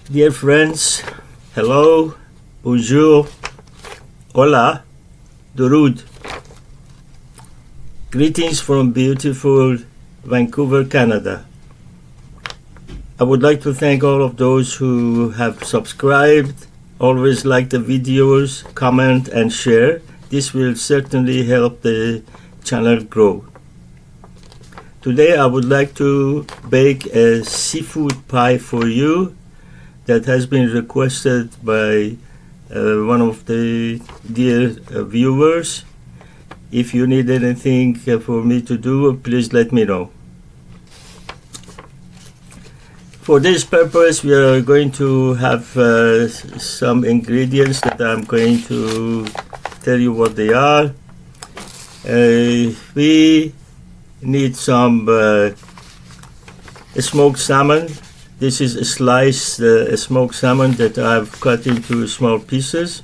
Dear friends, hello, bonjour, hola, durud. Greetings from beautiful Vancouver, Canada. I would like to thank all of those who have subscribed, always like the videos, comment and share. This will certainly help the channel grow. Today I would like to bake a seafood pie for you that has been requested by one of the dear viewers. If you need anything for me to do, please let me know. For this purpose, we are going to have some ingredients that I'm going to tell you what they are. We need some smoked salmon. This is a sliced smoked salmon that I've cut into small pieces.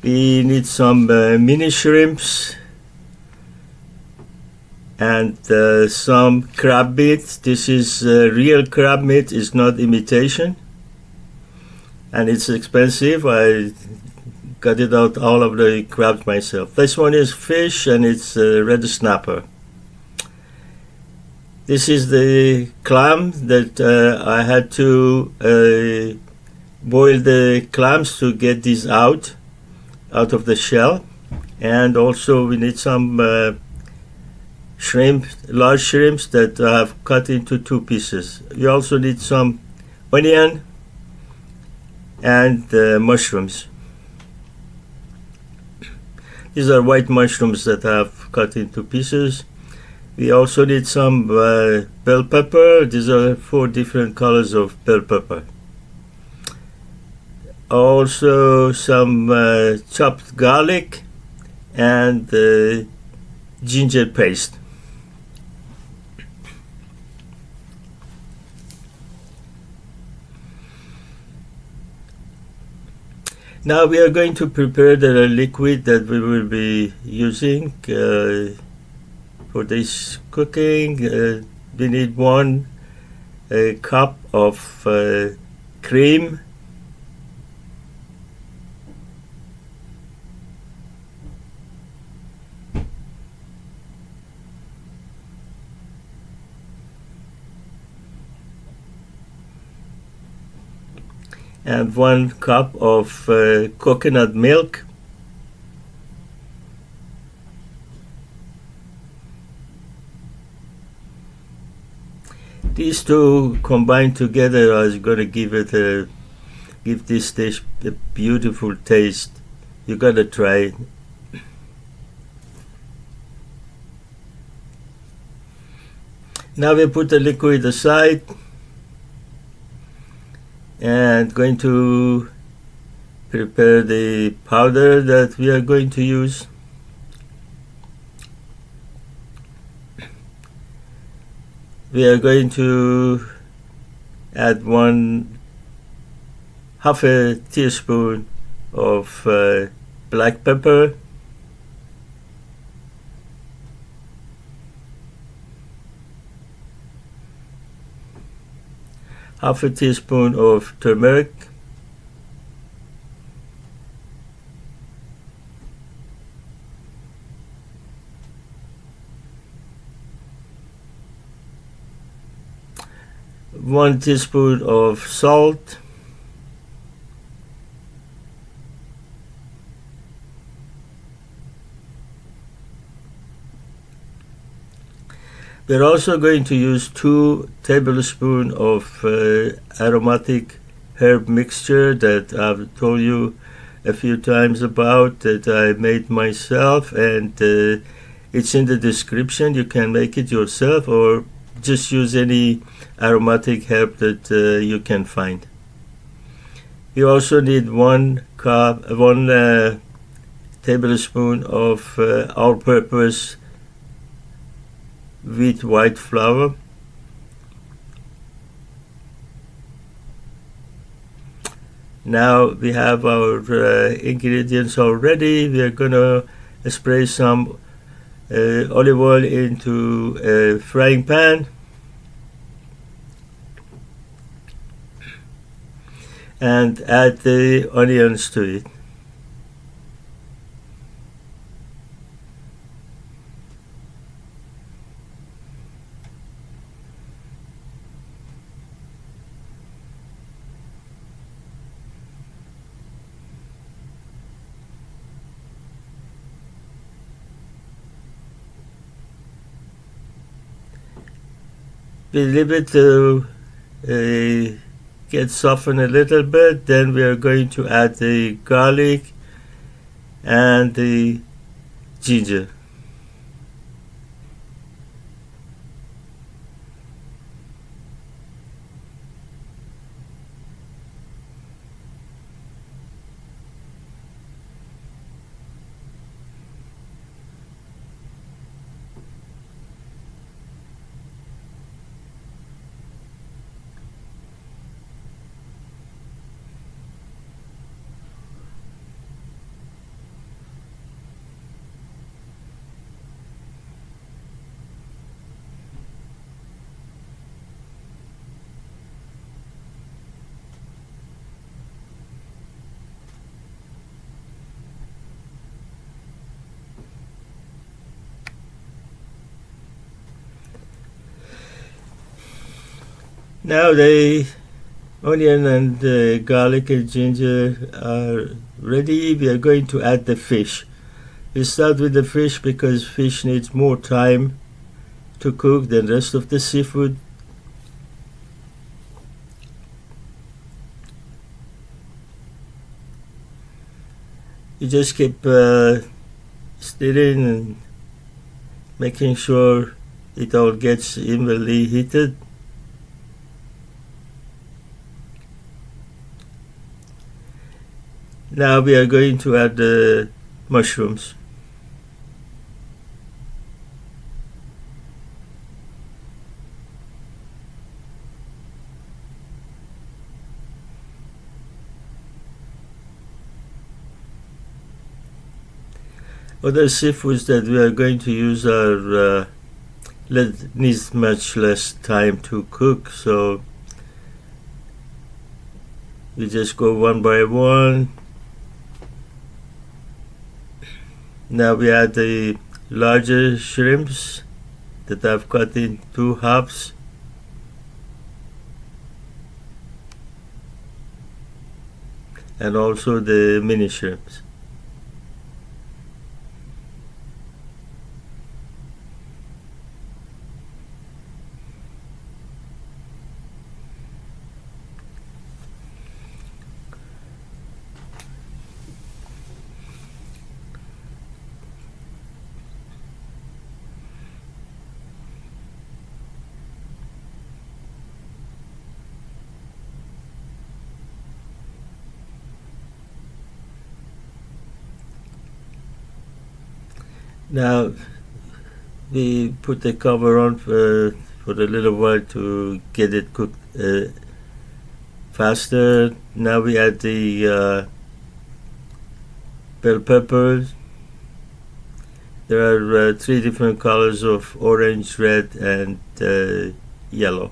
We need some mini shrimps and some crab meat. This is real crab meat, it's not imitation. And it's expensive. I got it out all of the crabs myself. This one is fish and it's red snapper. This is the clam that I had to boil the clams to get these out of the shell. And also we need some shrimp, large shrimps that I have cut into 2 pieces. We also need some onion and mushrooms. These are white mushrooms that I have cut into pieces. We also need some bell pepper. These are 4 different colors of bell pepper. Also some chopped garlic and ginger paste. Now we are going to prepare the liquid that we will be using for this cooking. We need 1 cup of cream, and 1 cup of coconut milk. These 2 combined together are going to give this dish a beautiful taste. You gotta try it. Now we put the liquid aside and going to prepare the powder that we are going to use. We are going to add half a teaspoon of black pepper, half a teaspoon of turmeric, one teaspoon of salt, we're also going to use 2 tablespoons of aromatic herb mixture that I've told you a few times about, that I made myself, and it's in the description. You can make it yourself or just use any aromatic herb that you can find. You also need 1 tablespoon of all-purpose wheat white flour. Now we have our ingredients already. We are gonna spray some olive oil into a frying pan. and add the onions to it. We leave it to get softened a little bit. Then we are going to add the garlic and the ginger. Now the onion and the garlic and ginger are ready. We are going to add the fish. We start with the fish because fish needs more time to cook than the rest of the seafood. You just keep stirring and making sure it all gets evenly heated. Now we are going to add the mushrooms. Other seafoods that we are going to use are needs much less time to cook, so we just go one by one. Now we add the larger shrimps that I've cut in 2 halves. And also the mini shrimps. Now we put the cover on for a little while to get it cooked faster. Now we add the bell peppers. There are 3 different colors of orange, red, and yellow.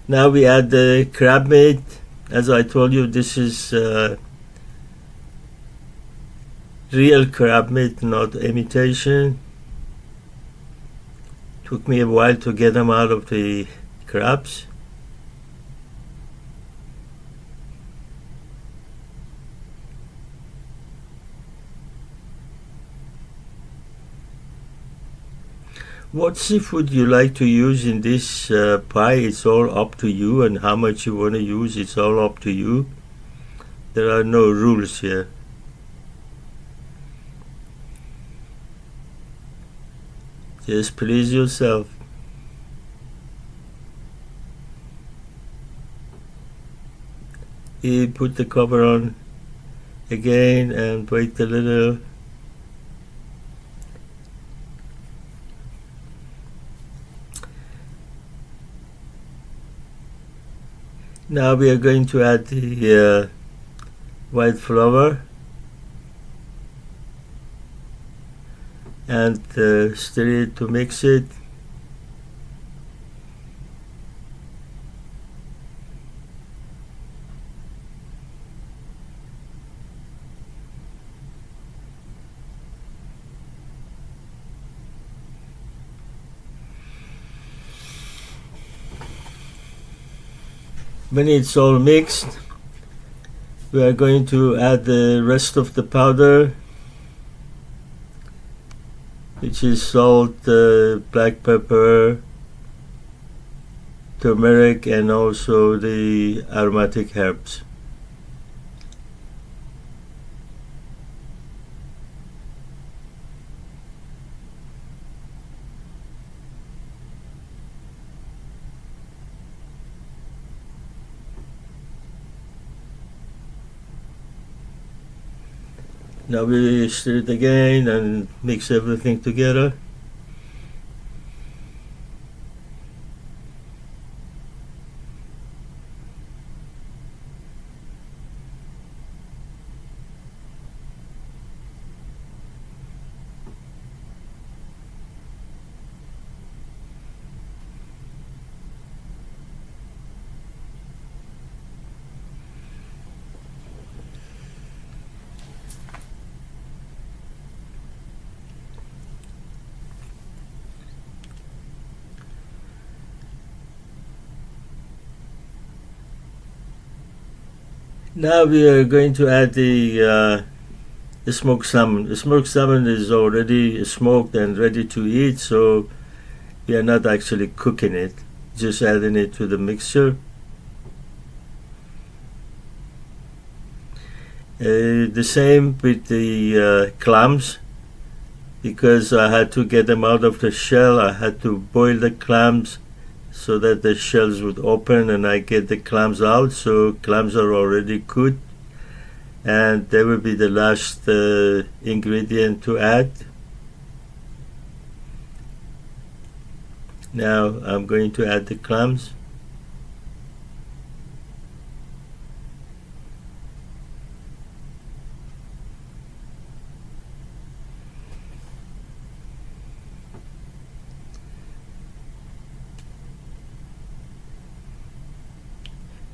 Now we add the crab meat. As I told you, this is real crab meat, not imitation. Took me a while to get them out of the crabs. What seafood you like to use in this pie, it's all up to you, and how much you want to use, it's all up to you. There are no rules here. Just please yourself. You put the cover on again and wait a little. Now we are going to add the white flour and stir it to mix it. When it's all mixed, we are going to add the rest of the powder, which is salt, black pepper, turmeric, and also the aromatic herbs. Now we stir it again and mix everything together. Now we are going to add the smoked salmon. The smoked salmon is already smoked and ready to eat, so we are not actually cooking it, just adding it to the mixture. The same with the clams, because I had to get them out of the shell. I had to boil the clams so that the shells would open and I get the clams out. So clams are already cooked, and they will be the last ingredient to add. Now I'm going to add the clams.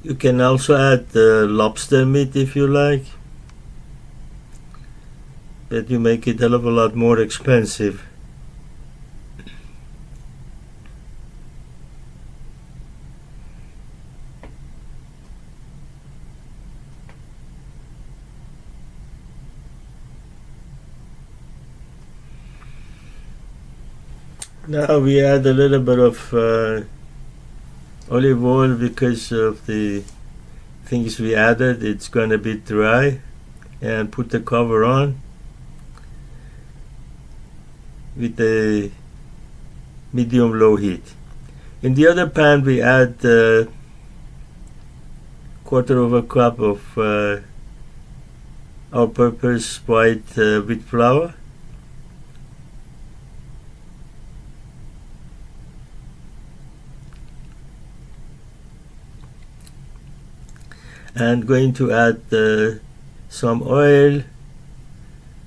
You can also add lobster meat if you like, but you make it a hell of a lot more expensive. Now we add a little bit of olive oil because of the things we added. It's going to be dry, and put the cover on with the medium-low heat. In the other pan we add quarter of a cup of all-purpose white wheat flour, and going to add some oil,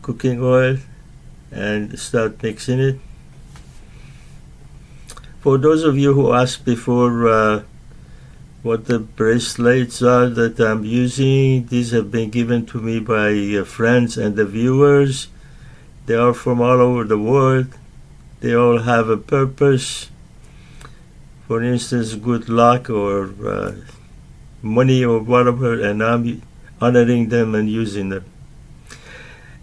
cooking oil, and start mixing it. For those of you who asked before what the bracelets are that I'm using, these have been given to me by friends and the viewers. They are from all over the world. They all have a purpose. For instance, good luck or money or whatever, and I'm honoring them and using them.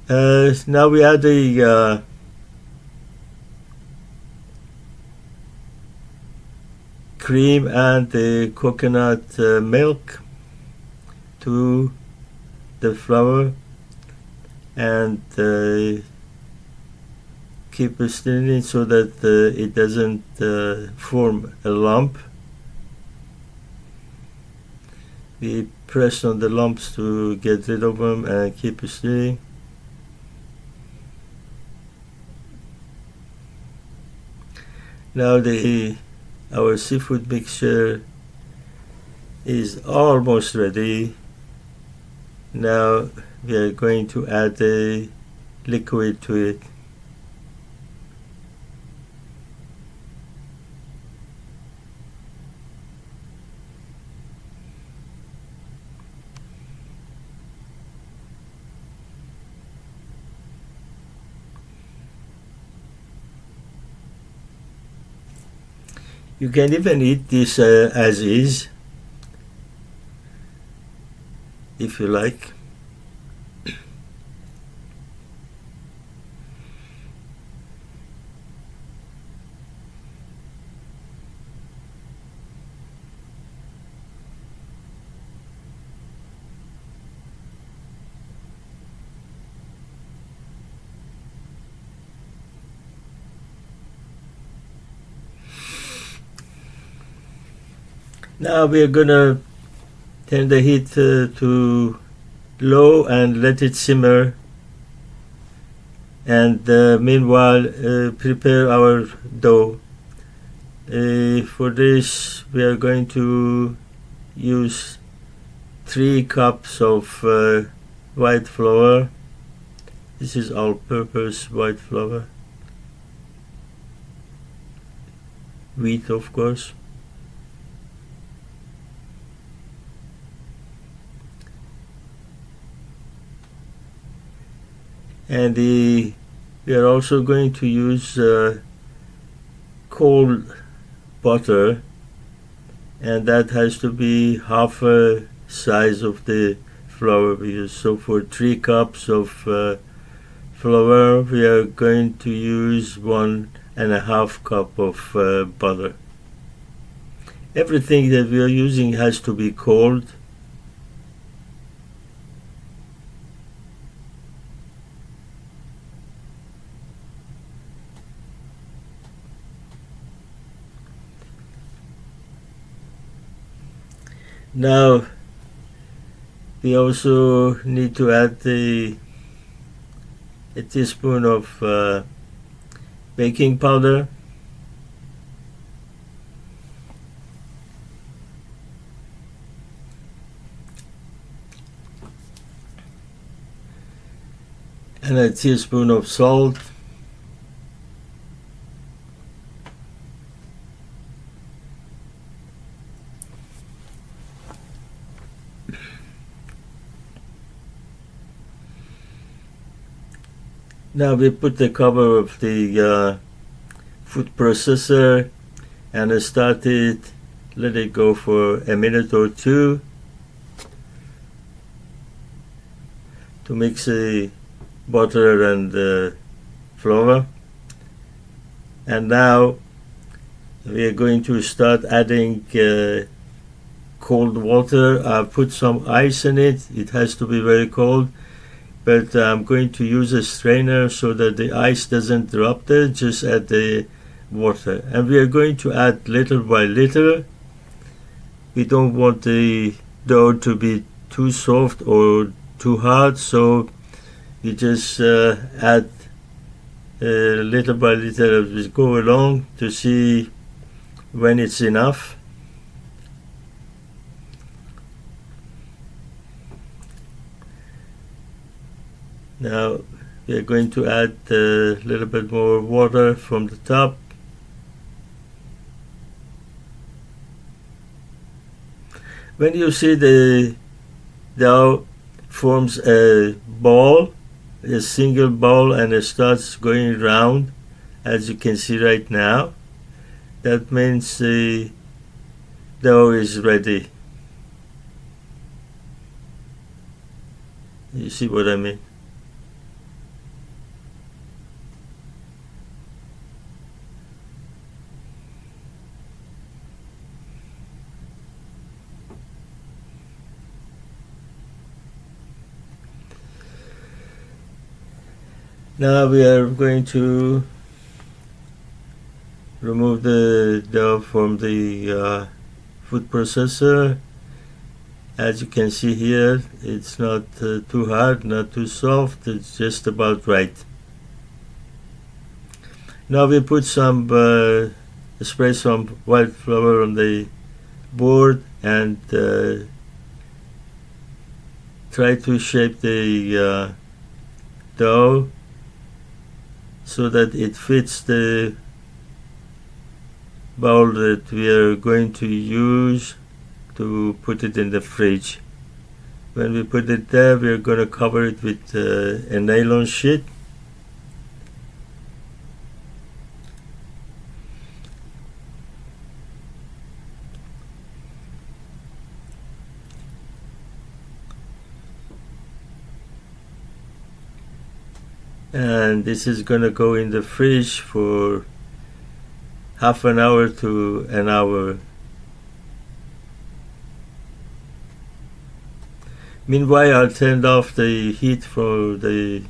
Now we add the cream and the coconut milk to the flour, and keep stirring so that it doesn't form a lump. We press on the lumps to get rid of them and keep stirring. Now our seafood mixture is almost ready. Now we are going to add the liquid to it. You can even eat this as is, if you like. Now we are gonna turn the heat to low and let it simmer, and meanwhile prepare our dough. For this we are going to use 3 cups of white flour. This is all-purpose white flour, wheat of course. And we are also going to use cold butter, and that has to be half a size of the flour we use. So for 3 cups of flour we are going to use 1.5 cup of butter. Everything that we are using has to be cold. Now we also need to add a teaspoon of baking powder, and a teaspoon of salt, Now we put the cover of the food processor and start it, let it go for a minute or 2 to mix the butter and the flour. And now we are going to start adding cold water. I've put some ice in it. It has to be very cold, but I'm going to use a strainer so that the ice doesn't drop there. Just add the water, and we are going to add little by little. We don't want the dough to be too soft or too hard, so we just add little by little as we go along to see when it's enough. Now we are going to add a little bit more water from the top. When you see the dough forms a ball, a single ball, and it starts going round, as you can see right now, that means the dough is ready. You see what I mean? Now we are going to remove the dough from the food processor. As you can see here, it's not too hard, not too soft, it's just about right. Now we put some, spray some white flour on the board and try to shape the dough so that it fits the bowl that we are going to use to put it in the fridge. When we put it there, we are going to cover it with a nylon sheet. and this is gonna go in the fridge for half an hour to an hour. Meanwhile, I'll turn off the heat for the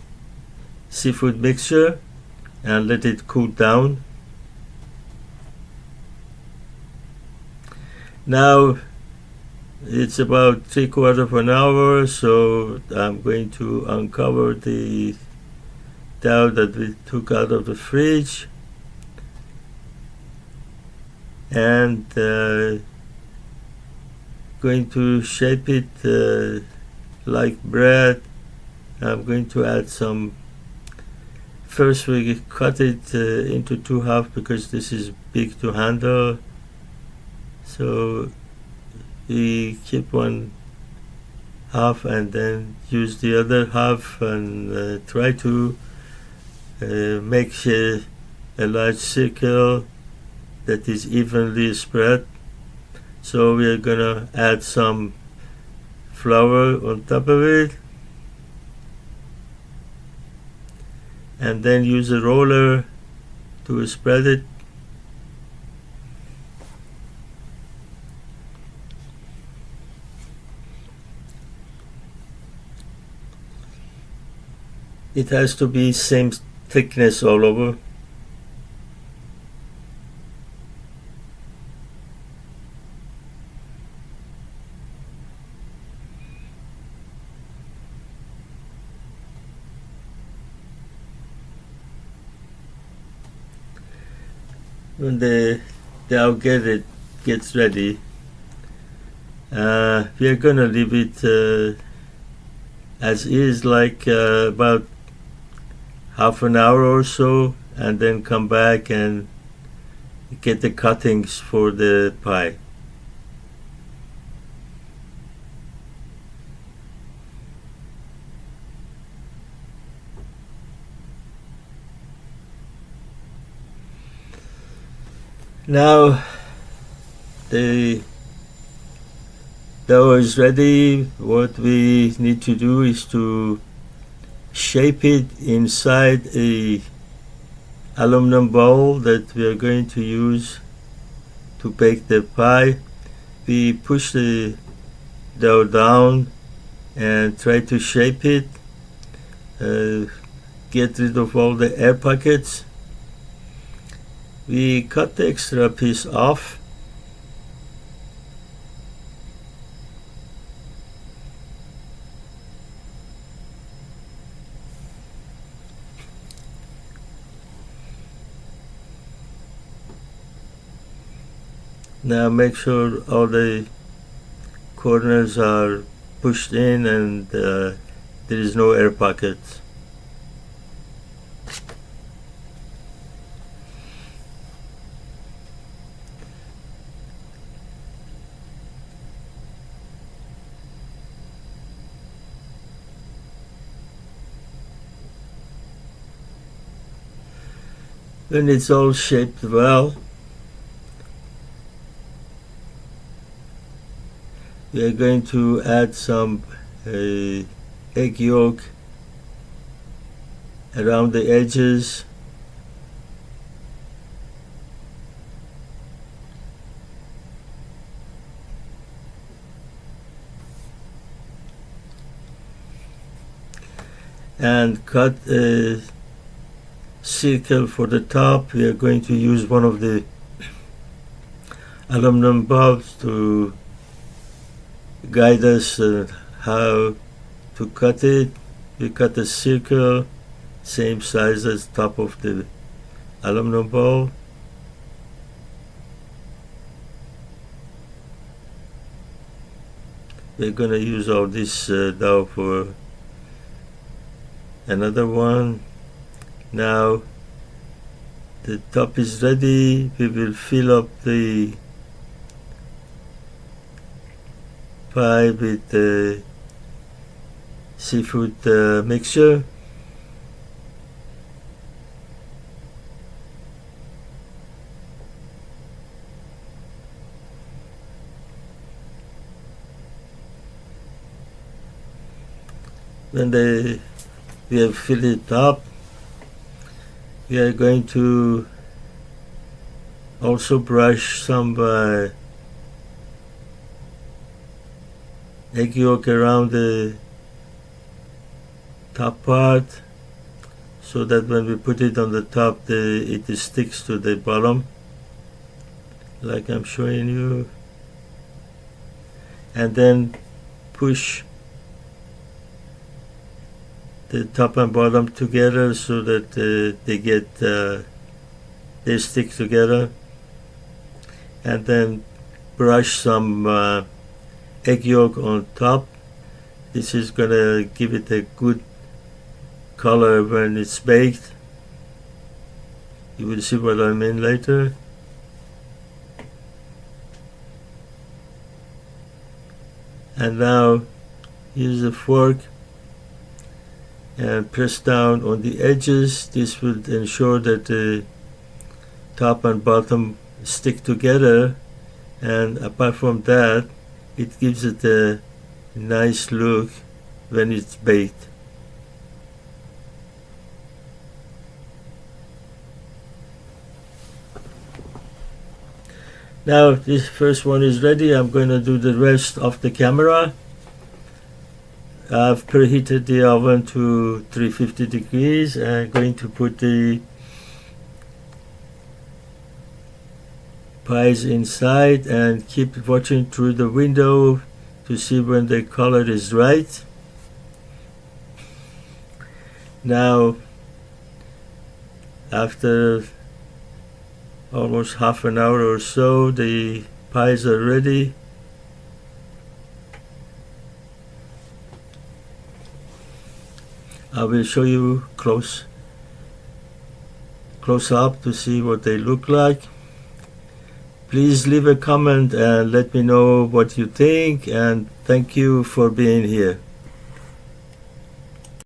seafood mixture and let it cool down. Now it's about 3/4 of an hour, so I'm going to uncover the dough that we took out of the fridge and going to shape it like bread. I'm going to add some. First we cut it into 2 halves because this is big to handle, so we keep 1 half and then use the other half and try to make a large circle that is evenly spread. So we are gonna add some flour on top of it and then use a roller to spread it. It has to be same thickness all over. When the dough gets ready, we are gonna leave it as is, like about half an hour or so, and then come back and get the cuttings for the pie. Now the dough is ready. What we need to do is to shape it inside a aluminum bowl that we are going to use to bake the pie. We push the dough down and try to shape it, get rid of all the air pockets. We cut the extra piece off. Now make sure all the corners are pushed in and there is no air pockets. When it's all shaped well, we are going to add some egg yolk around the edges. And cut a circle for the top. We are going to use one of the aluminum bulbs to guide us how to cut it. We cut a circle same size as top of the aluminum bulb. We're gonna use all this dough for another one. Now the top is ready. We will fill up the pie with the seafood mixture. When we have filled it up, We are going to also brush some egg yolk around the top part, so that when we put it on the top, it sticks to the bottom, like I'm showing you. And then push the top and bottom together so that they stick together. And then brush some egg yolk on top. This is gonna give it a good color when it's baked. You will see what I mean later. And now use a fork and press down on the edges. This will ensure that the top and bottom stick together, and apart from that, it gives it a nice look when it's baked. Now this first one is ready. I'm going to do the rest off the camera. I've preheated the oven to 350 degrees. I'm going to put the pies inside and keep watching through the window to see when the color is right. Now, after almost half an hour or so, the pies are ready. I will show you close up to see what they look like. Please leave a comment and let me know what you think, and thank you for being here.